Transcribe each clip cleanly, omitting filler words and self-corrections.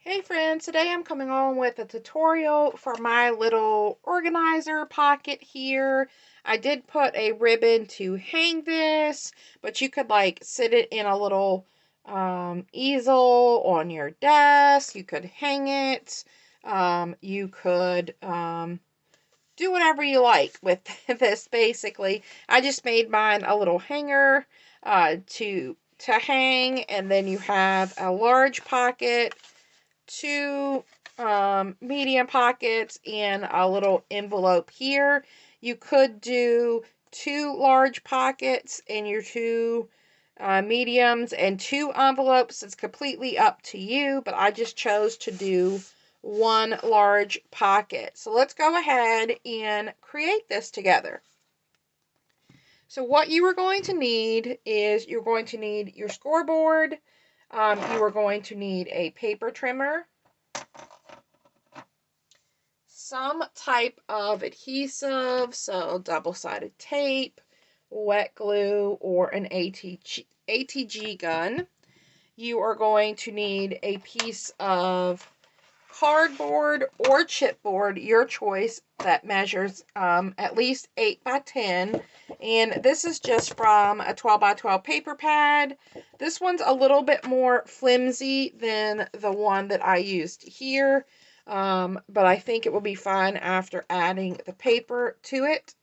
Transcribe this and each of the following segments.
Hey friends, today I'm coming on with a tutorial for my little organizer pocket here. I did put a ribbon to hang this, but you could like sit it in a little easel on your desk. You could hang it. You could do whatever you like with this basically. I just made mine a little hanger to hang, and then you have a large pocket, two medium pockets, and a little envelope here. You could do two large pockets and your two mediums and two envelopes. It's completely up to you, but I just chose to do one large pocket. So let's go ahead and create this together. So what you are going to need is you're going to need your scoreboard. You are going to need a paper trimmer, some type of adhesive, so double-sided tape, wet glue, or an ATG gun. You are going to need a piece of cardboard or chipboard, your choice, that measures at least 8 by 10. And this is just from a 12 by 12 paper pad. This one's a little bit more flimsy than the one that I used here, but I think it will be fine after adding the paper to it.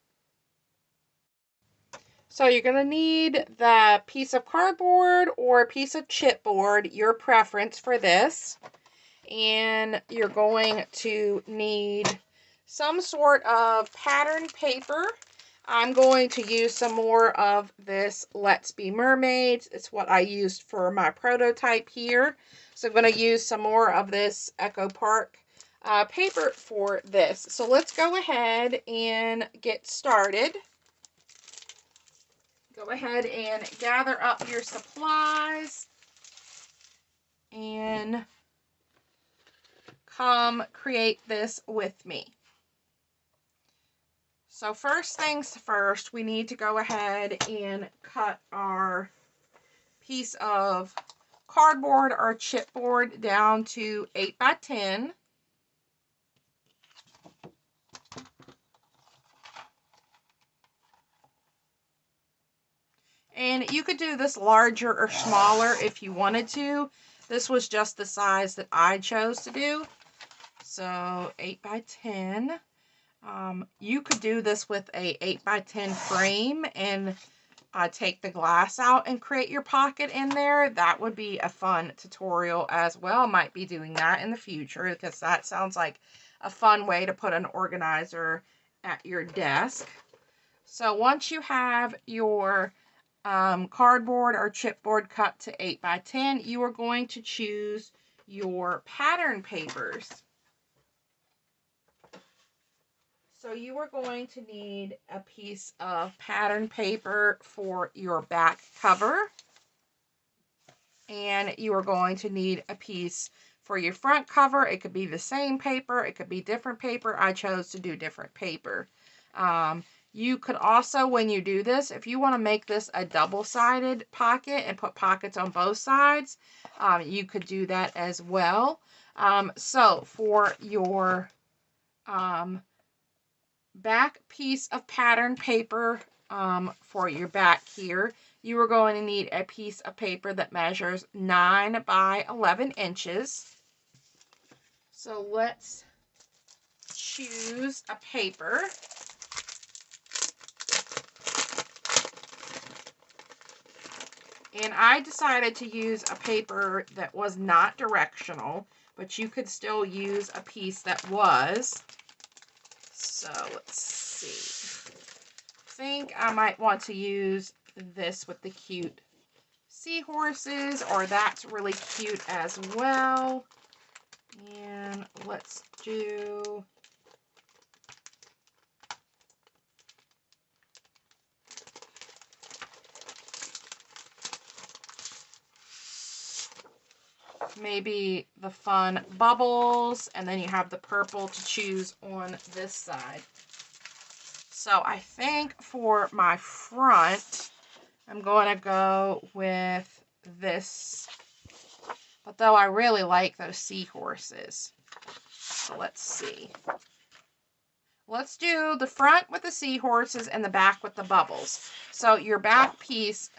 So you're going to need the piece of cardboard or a piece of chipboard, your preference for this. And you're going to need some sort of pattern paper. I'm going to use some more of this Let's Be Mermaids. It's what I used for my prototype here. So I'm going to use some more of this Echo Park paper for this. So let's go ahead and get started. Go ahead and gather up your supplies and come create this with me. So first things first, we need to go ahead and cut our piece of cardboard or chipboard down to 8 by 10. And you could do this larger or smaller if you wanted to. This was just the size that I chose to do. So 8 by 10. You could do this with a 8 by 10 frame and take the glass out and create your pocket in there. That would be a fun tutorial as well. Might be doing that in the future because that sounds like a fun way to put an organizer at your desk. So once you have your cardboard or chipboard cut to 8 by 10, you are going to choose your pattern papers. So you are going to need a piece of pattern paper for your back cover. And you are going to need a piece for your front cover. It could be the same paper. It could be different paper. I chose to do different paper. You could also, when you do this, if you want to make this a double-sided pocket and put pockets on both sides, you could do that as well. So for your back piece of pattern paper for your back here, you are going to need a piece of paper that measures 9 by 11 inches. So let's choose a paper. And I decided to use a paper that was not directional, but you could still use a piece that was. So let's see. I think I might want to use this with the cute seahorses, or that's really cute as well. And let's do maybe the fun bubbles, and then you have the purple to choose on this side. So I think for my front, I'm going to go with this But though I really like those seahorses. So let's see. Let's do the front with the seahorses and the back with the bubbles. So your back piece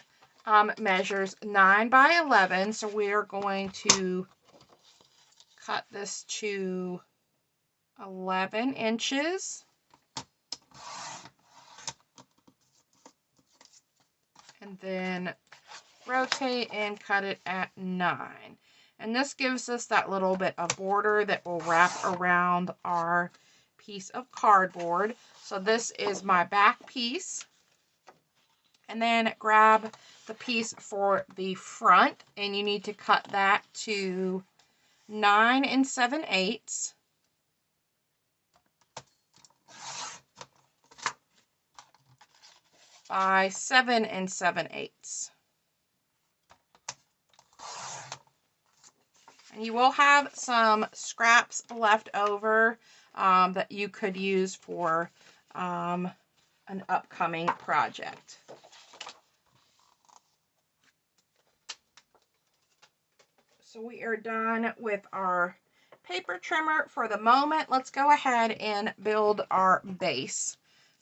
measures 9 by 11. So we're going to cut this to 11 inches. And then rotate and cut it at 9. And this gives us that little bit of border that will wrap around our piece of cardboard. So this is my back piece. And then grab the piece for the front, and you need to cut that to 9 7/8 by 7 7/8. And you will have some scraps left over that you could use for an upcoming project. So we are done with our paper trimmer for the moment. Let's go ahead and build our base.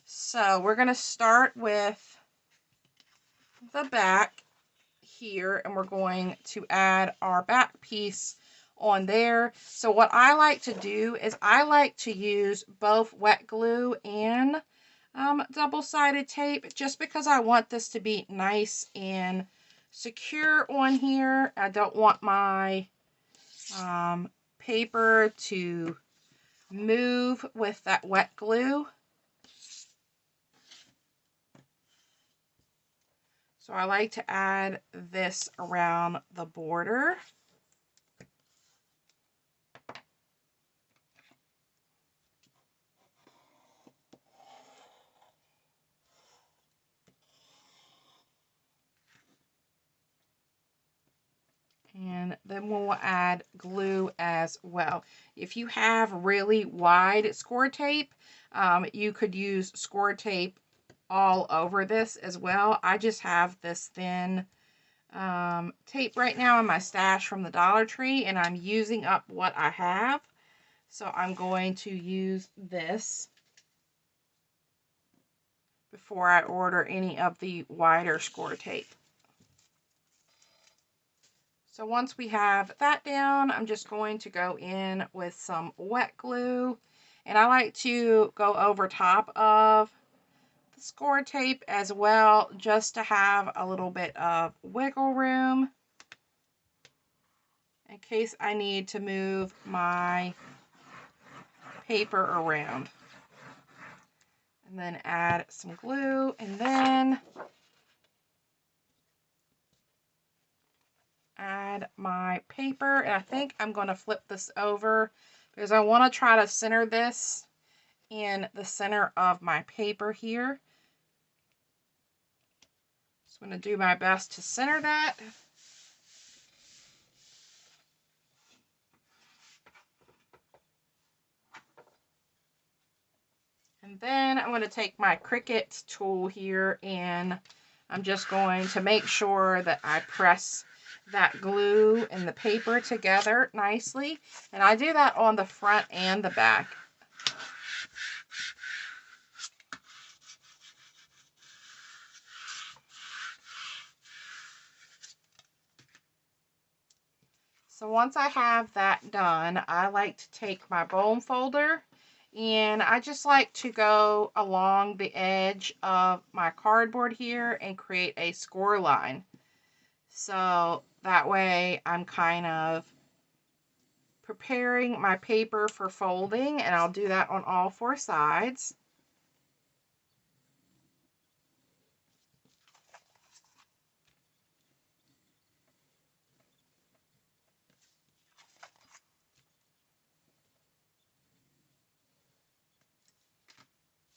So we're going to start with the back here, and we're going to add our back piece on there. So what I like to do is I like to use both wet glue and double-sided tape, just because I want this to be nice and secure on here. I don't want my paper to move with that wet glue. So I like to add this around the border. And then we'll add glue as well. If you have really wide score tape, you could use score tape all over this as well. I just have this thin tape right now in my stash from the Dollar Tree, and I'm using up what I have. So I'm going to use this before I order any of the wider score tape. So once we have that down, I'm just going to go in with some wet glue. And I like to go over top of the score tape as well, just to have a little bit of wiggle room in case I need to move my paper around. And then add some glue, and then add my paper. And I think I'm going to flip this over because I want to try to center this in the center of my paper here. So I'm going to do my best to center that. And then I'm going to take my Cricut tool here, and I'm just going to make sure that I press that glue and the paper together nicely. And I do that on the front and the back. So once I have that done, I like to take my bone folder, and I just like to go along the edge of my cardboard here and create a score line. So that way I'm kind of preparing my paper for folding, and I'll do that on all 4 sides.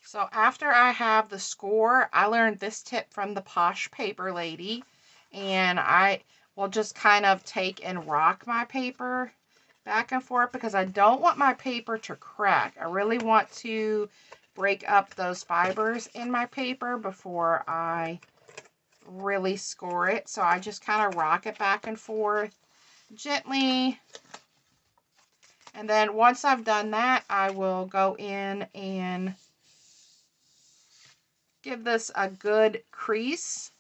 So after I have the score, I learned this tip from the Posh Paper Lady, and I will just kind of take and rock my paper back and forth because I don't want my paper to crack. I really want to break up those fibers in my paper before I really score it. So I just kind of rock it back and forth gently. And then once I've done that, I will go in and give this a good crease.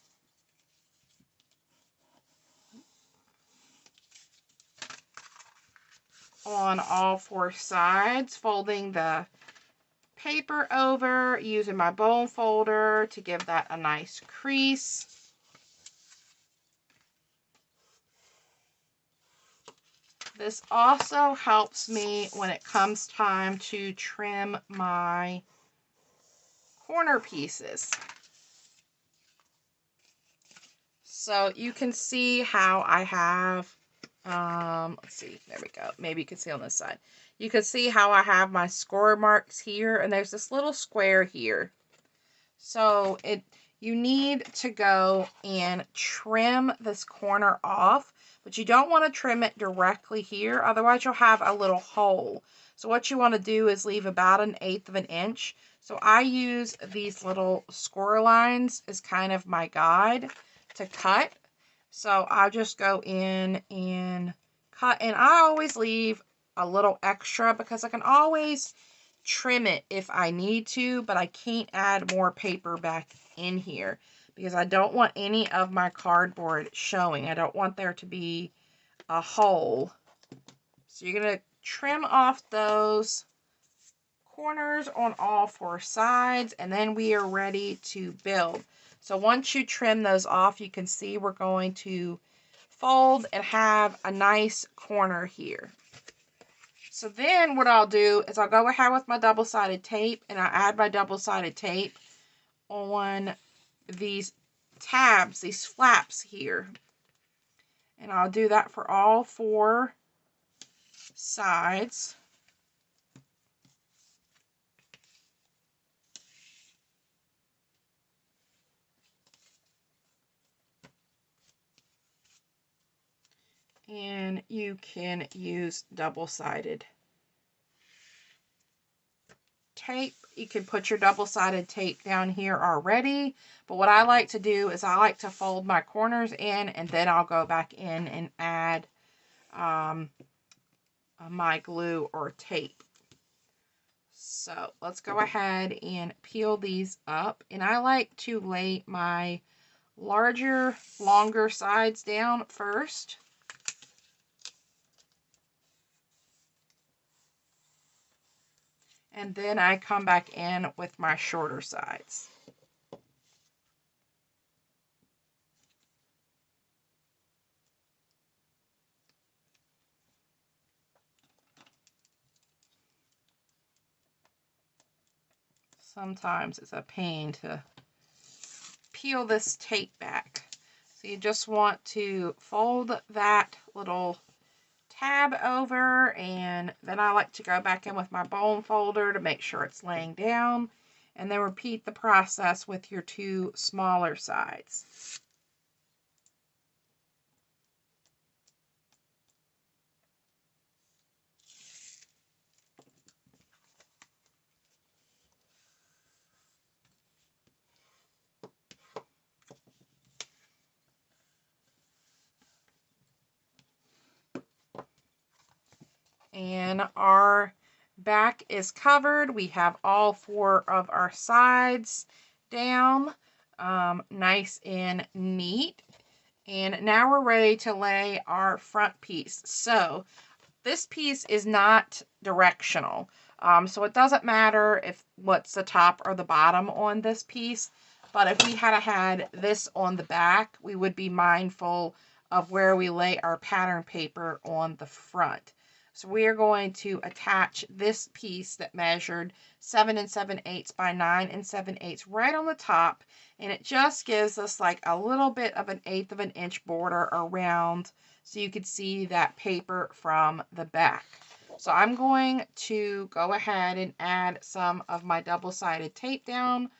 On all 4 sides, folding the paper over, using my bone folder to give that a nice crease. This also helps me when it comes time to trim my corner pieces. So you can see how I have, let's see, there we go. Maybe you can see on this side. You can see how I have my score marks here, and there's this little square here. So you need to go and trim this corner off, but you don't want to trim it directly here, otherwise you'll have a little hole. So what you want to do is leave about 1/8 of an inch. So I use these little score lines as kind of my guide to cut. So I'll just go in and cut, and I always leave a little extra because I can always trim it if I need to, but I can't add more paper back in here because I don't want any of my cardboard showing. I don't want there to be a hole. So you're going to trim off those corners on all 4 sides, and then we are ready to build. So once you trim those off, you can see we're going to fold and have a nice corner here. So then what I'll do is I'll go ahead with my double-sided tape, and I'll add my double-sided tape on these tabs, these flaps here. And I'll do that for all 4 sides. And you can use double-sided tape. You can put your double-sided tape down here already, but what I like to do is I like to fold my corners in, and then I'll go back in and add my glue or tape. So let's go ahead and peel these up, and I like to lay my larger, longer sides down first. And then I come back in with my shorter sides. Sometimes it's a pain to peel this tape back. So you just want to fold that little tab over, and then I like to go back in with my bone folder to make sure it's laying down, and then repeat the process with your 2 smaller sides. And our back is covered. We have all 4 of our sides down, nice and neat. And now we're ready to lay our front piece. So this piece is not directional. So it doesn't matter if what's the top or the bottom on this piece. But if we had this on the back, we would be mindful of where we lay our pattern paper on the front. So we are going to attach this piece that measured 7 7/8 by 9 7/8 right on the top. And it just gives us like a little bit of 1/8 of an inch border around, so you can see that paper from the back. So I'm going to go ahead and add some of my double-sided tape down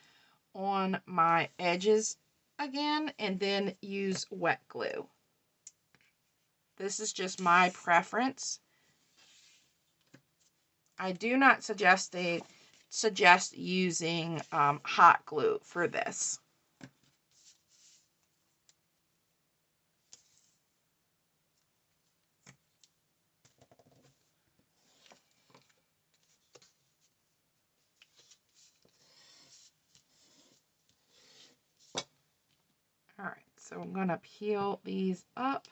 on my edges again, and then use wet glue. This is just my preference. I do not suggest using hot glue for this. So I'm going to peel these up.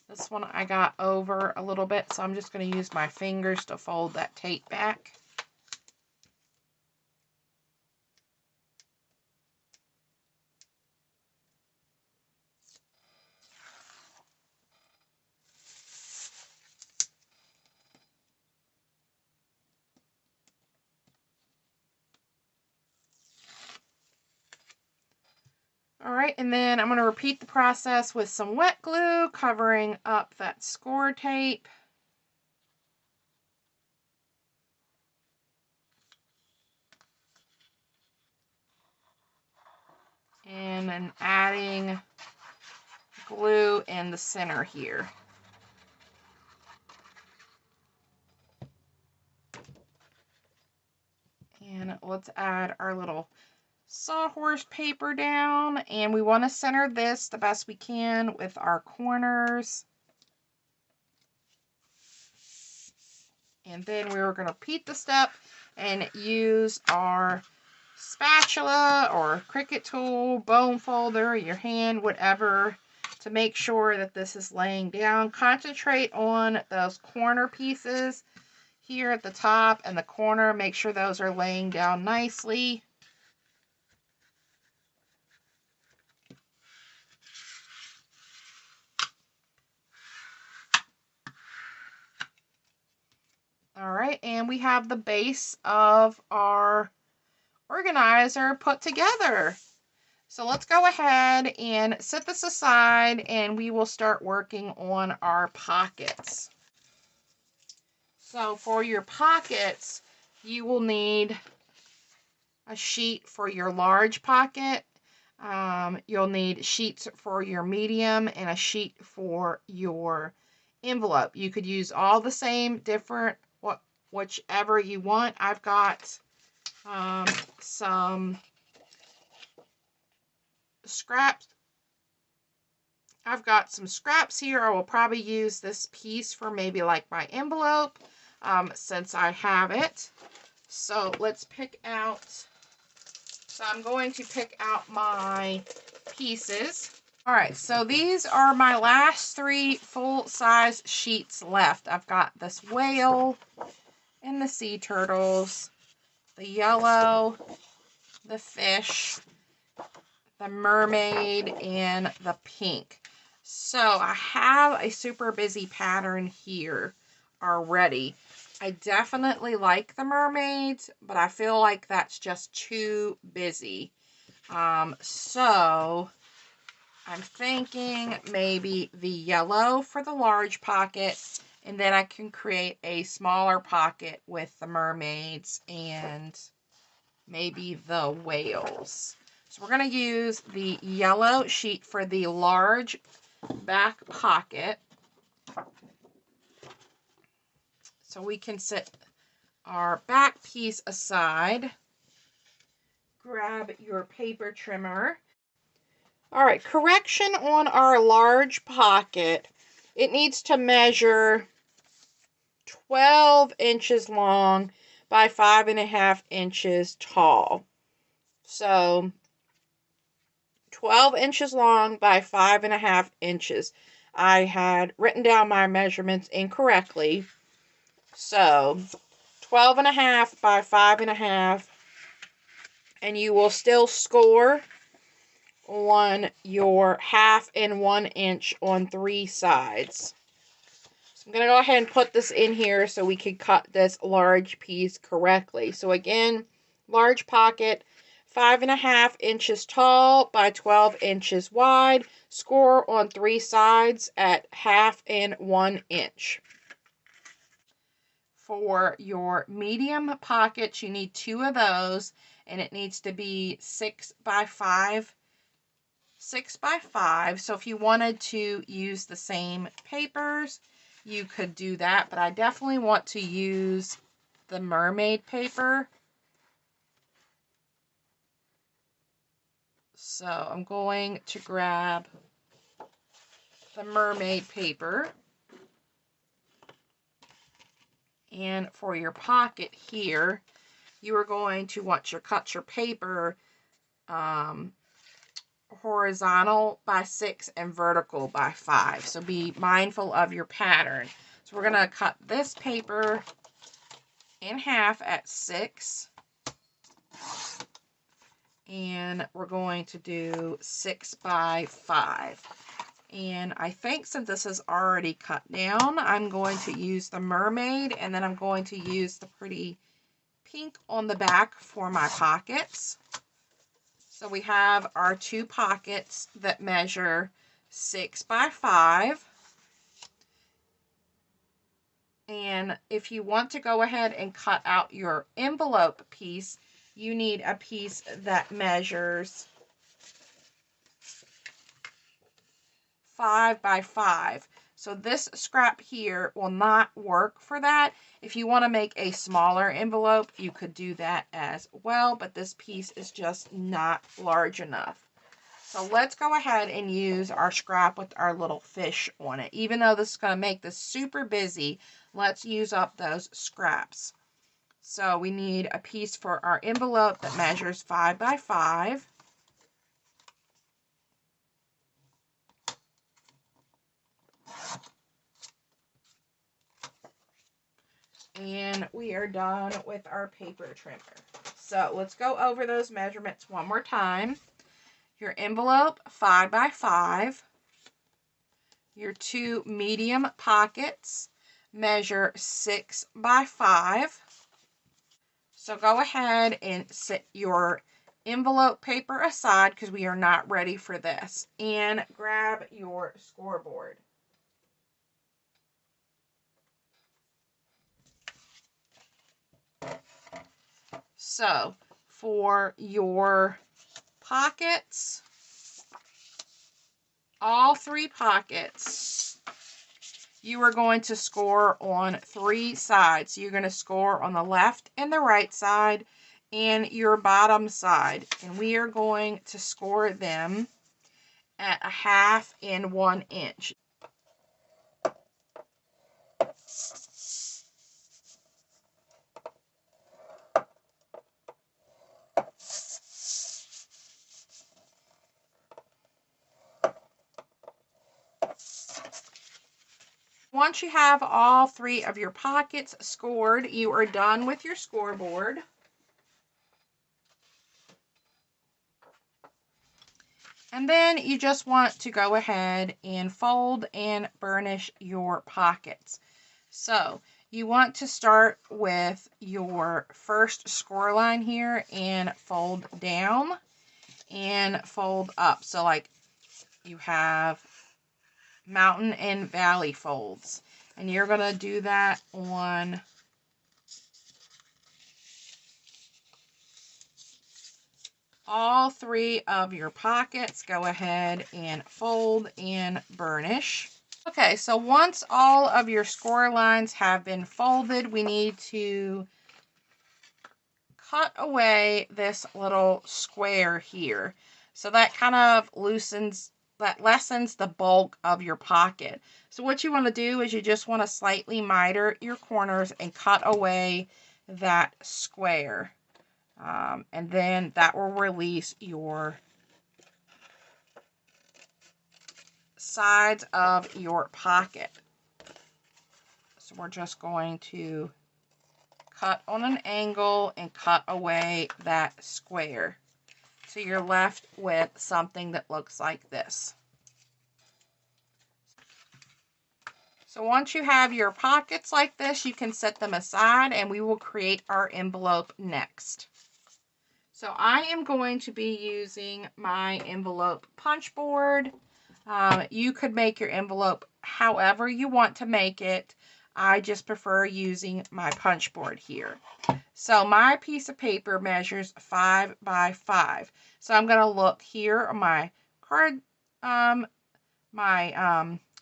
This one I got over a little bit, so I'm just going to use my fingers to fold that tape back. All right, and then I'm going to repeat the process with some wet glue, covering up that score tape. And then adding glue in the center here. And let's add our little sawhorse paper down, and we want to center this the best we can with our corners. And then we're going to repeat the step and use our spatula or Cricut tool, bone folder, your hand, whatever, to make sure that this is laying down. Concentrate on those corner pieces here at the top and the corner. Make sure those are laying down nicely. All right, and we have the base of our organizer put together. So let's go ahead and set this aside, and we will start working on our pockets. So for your pockets, you will need a sheet for your large pocket. You'll need sheets for your medium and a sheet for your envelope. You could use all the same different, whichever you want. I've got some scraps. I've got some scraps here. I will probably use this piece for maybe like my envelope since I have it. So let's pick out. So I'm going to pick out my pieces. All right, so these are my last 3 full-size sheets left. I've got this whale and the sea turtles, the yellow, the fish, the mermaid, and the pink. So I have a super busy pattern here already. I definitely like the mermaids, but I feel like that's just too busy. So I'm thinking maybe the yellow for the large pocket, and then I can create a smaller pocket with the mermaids and maybe the whales. So we're going to use the yellow sheet for the large back pocket. So we can set our back piece aside. Grab your paper trimmer. All right, correction on our large pocket. It needs to measure 12 inches long by 5.5 inches tall. So 12 inches long by 5.5 inches. I had written down my measurements incorrectly. So 12.5 by 5.5, and you will still score on your 1/2 and 1 inch on 3 sides. So I'm going to go ahead and put this in here so we can cut this large piece correctly. So again, large pocket, 5.5 inches tall by 12 inches wide. Score on 3 sides at 1/2 and 1 inch. For your medium pockets, you need 2 of those, and it needs to be 6 by 5. 6 by 5. So if you wanted to use the same papers, you could do that, but I definitely want to use the mermaid paper. So I'm going to grab the mermaid paper. And for your pocket here, you are going to want to cut your paper horizontal by 6 and vertical by 5. So be mindful of your pattern. So we're going to cut this paper in half at 6. And we're going to do 6 by 5. And I think since this is already cut down, I'm going to use the mermaid, and then I'm going to use the pretty pink on the back for my pockets. So we have our 2 pockets that measure 6 by 5. And if you want to go ahead and cut out your envelope piece, you need a piece that measures 5 by 5. So this scrap here will not work for that. If you want to make a smaller envelope, you could do that as well, but this piece is just not large enough. So let's go ahead and use our scrap with our little fish on it. Even though this is going to make this super busy, let's use up those scraps. So we need a piece for our envelope that measures 5 by 5. And we are done with our paper trimmer. So let's go over those measurements one more time. Your envelope, 5 by 5. Your 2 medium pockets measure 6 by 5. So go ahead and set your envelope paper aside because we are not ready for this. And grab your scoreboard. So for your pockets, all 3 pockets, you are going to score on 3 sides. You're going to score on the left and the right side and your bottom side. And we are going to score them at 1/2 and 1 inch. Once you have all 3 of your pockets scored, you are done with your scoreboard. And then you just want to go ahead and fold and burnish your pockets. So you want to start with your first score line here and fold down and fold up. So like you have mountain and valley folds. And you're going to do that on all 3 of your pockets. Go ahead and fold and burnish. Okay, so once all of your score lines have been folded, we need to cut away this little square here. So that kind of lessens the bulk of your pocket. So what you want to do is you just want to slightly miter your corners and cut away that square. And then that will release your sides of your pocket. So we're just going to cut on an angle and cut away that square. So you're left with something that looks like this. So once you have your pockets like this, you can set them aside and we will create our envelope next. So I am going to be using my envelope punch board. You could make your envelope however you want to make it. I just prefer using my punch board here. So my piece of paper measures 5 by 5. So I'm going to look here on my card,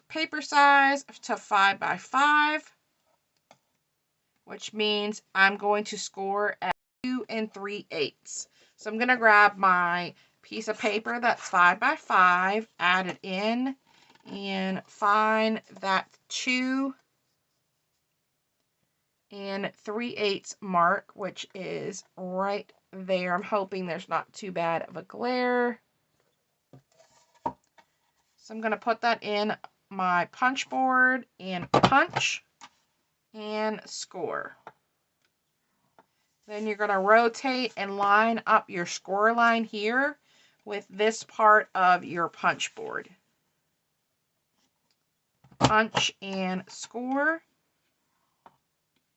paper size to 5 by 5, which means I'm going to score at 2 3/8. So I'm going to grab my piece of paper that's 5 by 5, add it in, and find that 2 3/8 mark, which is right there. I'm hoping there's not too bad of a glare. So I'm going to put that in my punch board and punch and score. Then you're going to rotate and line up your score line here with this part of your punch board. Punch and score.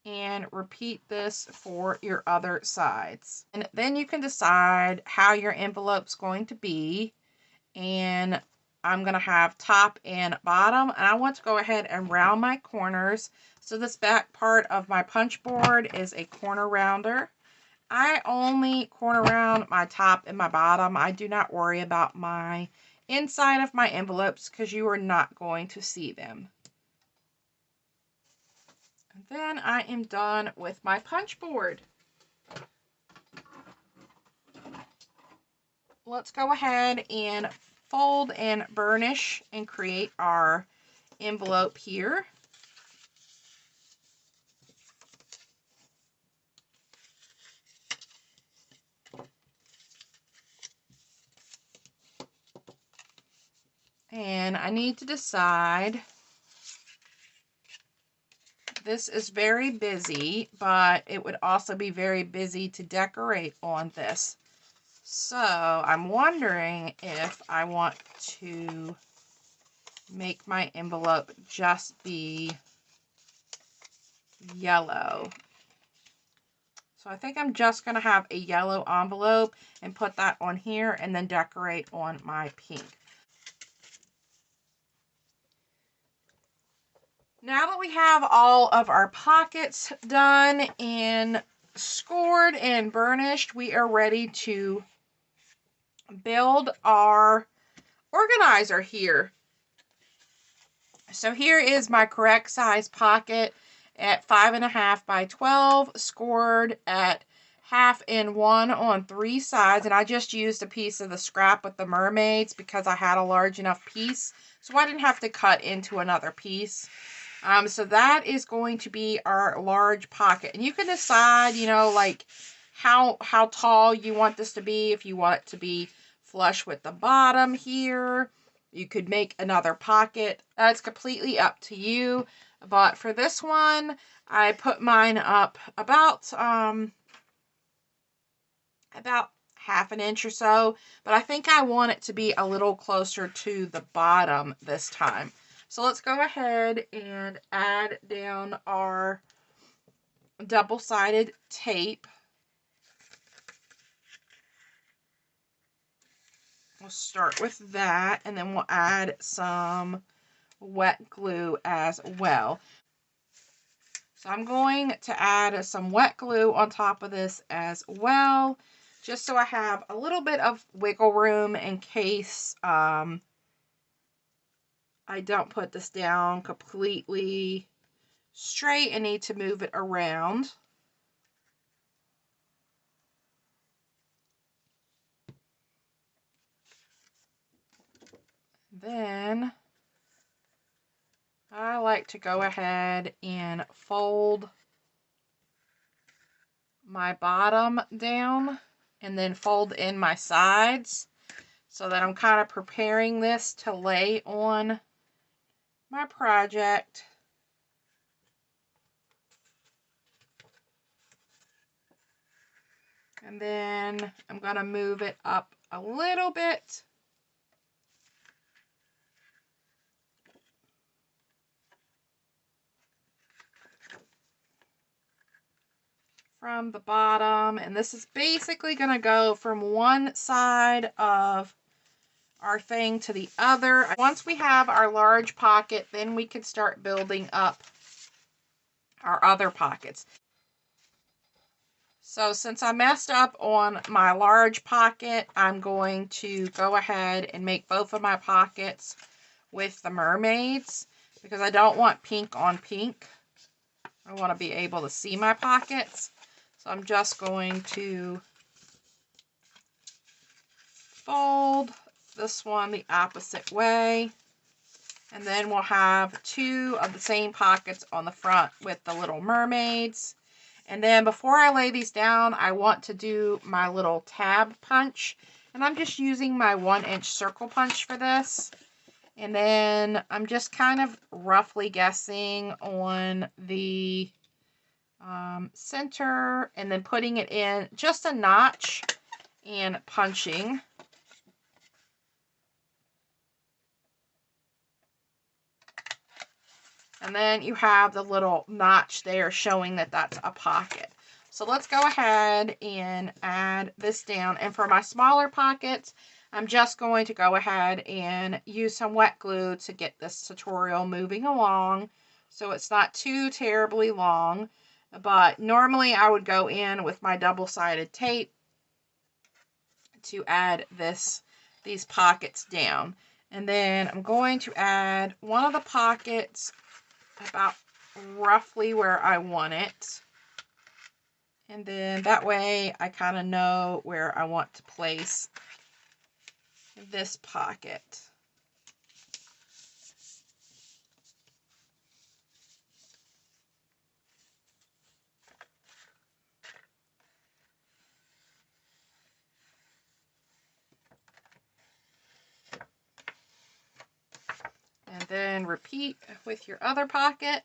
And repeat this for your other sides. And then you can decide how your envelope's going to be. And I'm going to have top and bottom. And I want to go ahead and round my corners. So this back part of my punch board is a corner rounder. I only corner round my top and my bottom. I do not worry about my inside of my envelopes because you are not going to see them. And then I am done with my punch board. Let's go ahead and fold and burnish and create our envelope here. And I need to decide, this is very busy, but it would also be very busy to decorate on this. So I'm wondering if I want to make my envelope just be yellow. So I think I'm just going to have a yellow envelope and put that on here and then decorate on my pink. Now that we have all of our pockets done and scored and burnished, we are ready to build our organizer here. So here is my correct size pocket at 5.5 by 12, scored at 1/2 and 1 on 3 sides. And I just used a piece of the scrap with the mermaids because I had a large enough piece. So I didn't have to cut into another piece. So that is going to be our large pocket. And you can decide, you know, like how tall you want this to be. If you want it to be flush with the bottom here, you could make another pocket. That's completely up to you. But for this one, I put mine up about 1/2 inch or so. But I think I want it to be a little closer to the bottom this time. So let's go ahead and add down our double-sided tape. We'll start with that, and then we'll add some wet glue as well. So I'm going to add some wet glue on top of this as well, just so I have a little bit of wiggle room in case I don't put this down completely straight and need to move it around. Then I like to go ahead and fold my bottom down and then fold in my sides so that I'm kind of preparing this to lay on my project. And then I'm going to move it up a little bit. From the bottom, and this is basically going to go from one side of our thing to the other. Once we have our large pocket, then we can start building up our other pockets. So since I messed up on my large pocket, I'm going to go ahead and make both of my pockets with the mermaids because I don't want pink on pink. I want to be able to see my pockets. So I'm just going to fold this one the opposite way. And then we'll have 2 of the same pockets on the front with the little mermaids. And then before I lay these down, I want to do my little tab punch. And I'm just using my 1-inch circle punch for this. And then I'm just kind of roughly guessing on the center and then putting it in just a notch and punching. And then you have the little notch there showing that that's a pocket. So let's go ahead and add this down. And for my smaller pockets, I'm just going to go ahead and use some wet glue to get this tutorial moving along so it's not too terribly long. But normally I would go in with my double-sided tape to add these pockets down. And then I'm going to add one of the pockets about roughly where I want it. And then that way I kind of know where I want to place this pocket. And then repeat with your other pocket.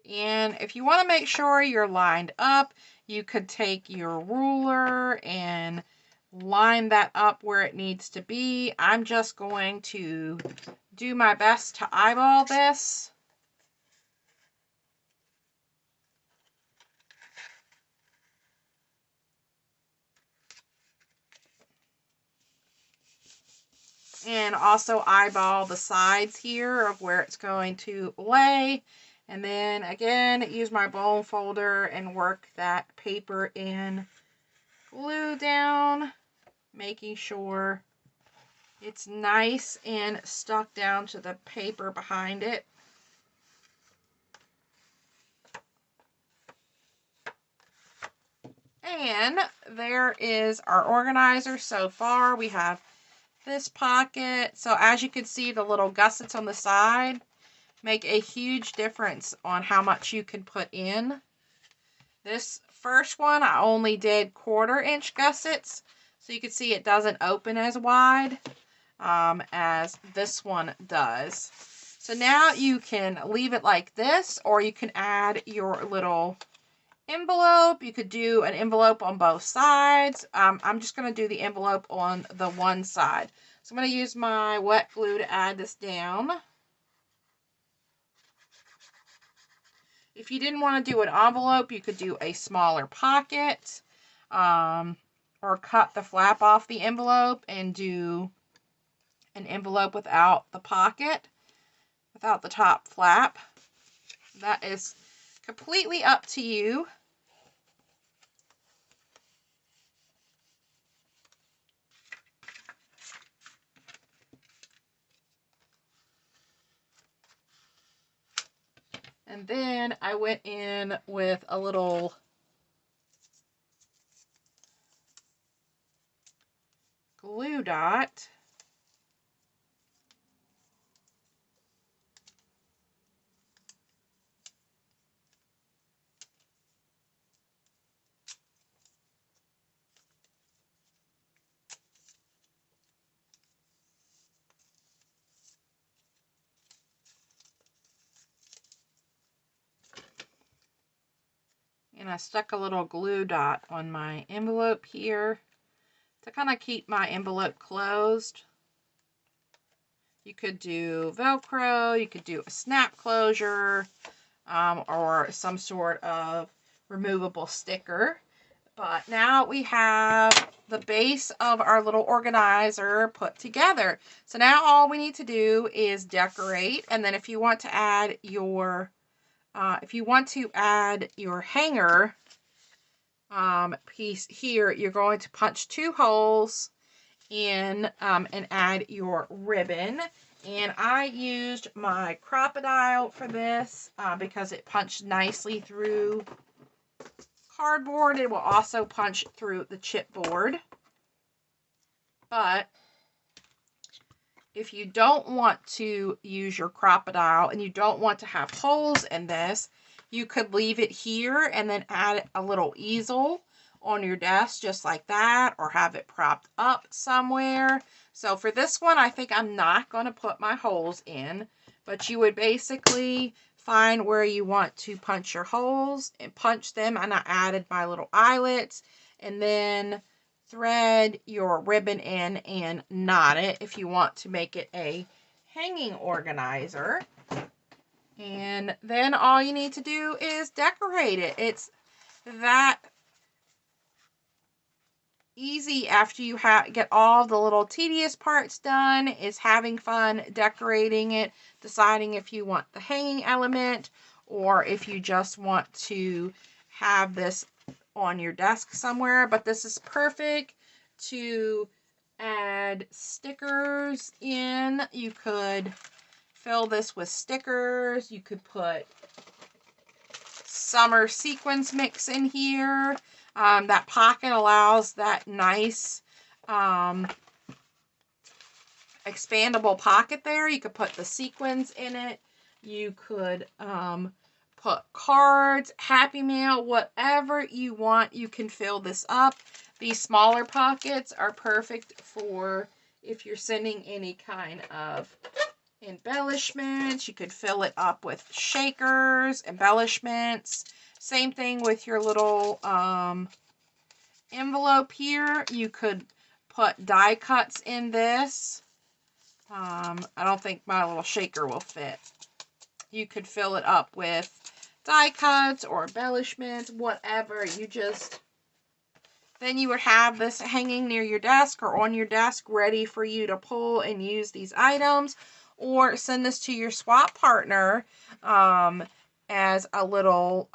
And if you want to make sure you're lined up, you could take your ruler and line that up where it needs to be. I'm just going to do my best to eyeball this. And also eyeball the sides here of where it's going to lay. And then again, use my bone folder and work that paper in glue down, making sure it's nice and stuck down to the paper behind it. And there is our organizer so far. We have this pocket. So as you can see, the little gussets on the side make a huge difference on how much you can put in. This first one, I only did 1/4-inch gussets. So you can see it doesn't open as wide as this one does. So now you can leave it like this, or you can add your little envelope. You could do an envelope on both sides. I'm just going to do the envelope on the one side. So I'm going to use my wet glue to add this down. If you didn't want to do an envelope, you could do a smaller pocket, or cut the flap off the envelope and do an envelope without the pocket, without the top flap. That is completely up to you. And then I went in with a little glue dot. And I stuck a little glue dot on my envelope here to kind of keep my envelope closed. You could do Velcro, you could do a snap closure, or some sort of removable sticker. But now we have the base of our little organizer put together. So now all we need to do is decorate. And then if you want to add your hanger piece here, you're going to punch 2 holes in and add your ribbon. And I used my crocodile for this because it punched nicely through cardboard. It will also punch through the chipboard. But if you don't want to use your crocodile and you don't want to have holes in this, you could leave it here and then add a little easel on your desk just like that, or have it propped up somewhere. So for this one, I think I'm not going to put my holes in, but you would basically find where you want to punch your holes and punch them. And I added my little eyelets, and then thread your ribbon in and knot it if you want to make it a hanging organizer. And then all you need to do is decorate it. It's that easy after you get all the little tedious parts done, is having fun decorating it, deciding if you want the hanging element or if you just want to have this on your desk somewhere. But this is perfect to add stickers in. You could fill this with stickers. You could put summer sequins mix in here. That pocket allows that nice expandable pocket there. You could put the sequins in it. You could put cards, Happy Mail, whatever you want. You can fill this up. These smaller pockets are perfect for if you're sending any kind of embellishments. You could fill it up with shakers, embellishments. Same thing with your little envelope here. You could put die cuts in this. I don't think my little shaker will fit. You could fill it up with die cuts or embellishments, whatever. Then you would have this hanging near your desk or on your desk ready for you to pull and use these items, or send this to your swap partner as a little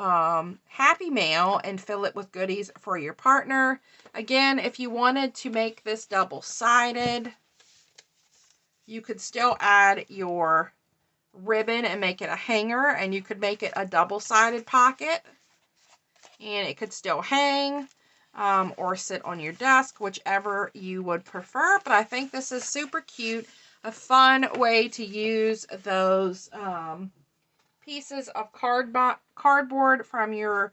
Happy Mail and fill it with goodies for your partner. Again, if you wanted to make this double-sided, you could still add your ribbon and make it a hanger, and you could make it a double-sided pocket, and it could still hang or sit on your desk, whichever you would prefer. But I think this is super cute, a fun way to use those pieces of cardboard from your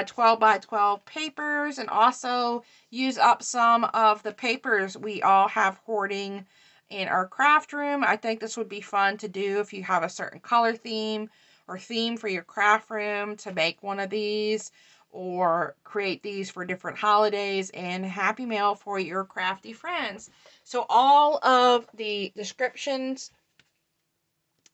12 by 12 papers, and also use up some of the papers we all have hoarding in our craft room. I think this would be fun to do if you have a certain color theme or theme for your craft room, to make one of these or create these for different holidays and Happy Mail for your crafty friends. So all of the descriptions,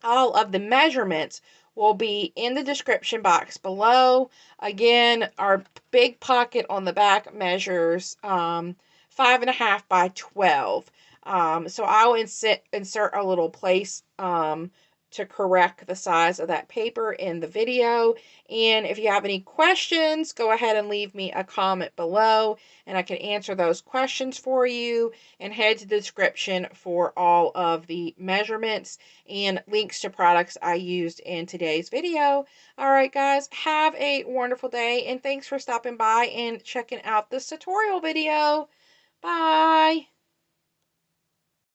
all of the measurements will be in the description box below. Again, our big pocket on the back measures 5.5 by 12. So I'll insert a little place to correct the size of that paper in the video. And if you have any questions, go ahead and leave me a comment below, and I can answer those questions for you. And head to the description for all of the measurements and links to products I used in today's video. All right, guys, have a wonderful day, and thanks for stopping by and checking out this tutorial video. Bye.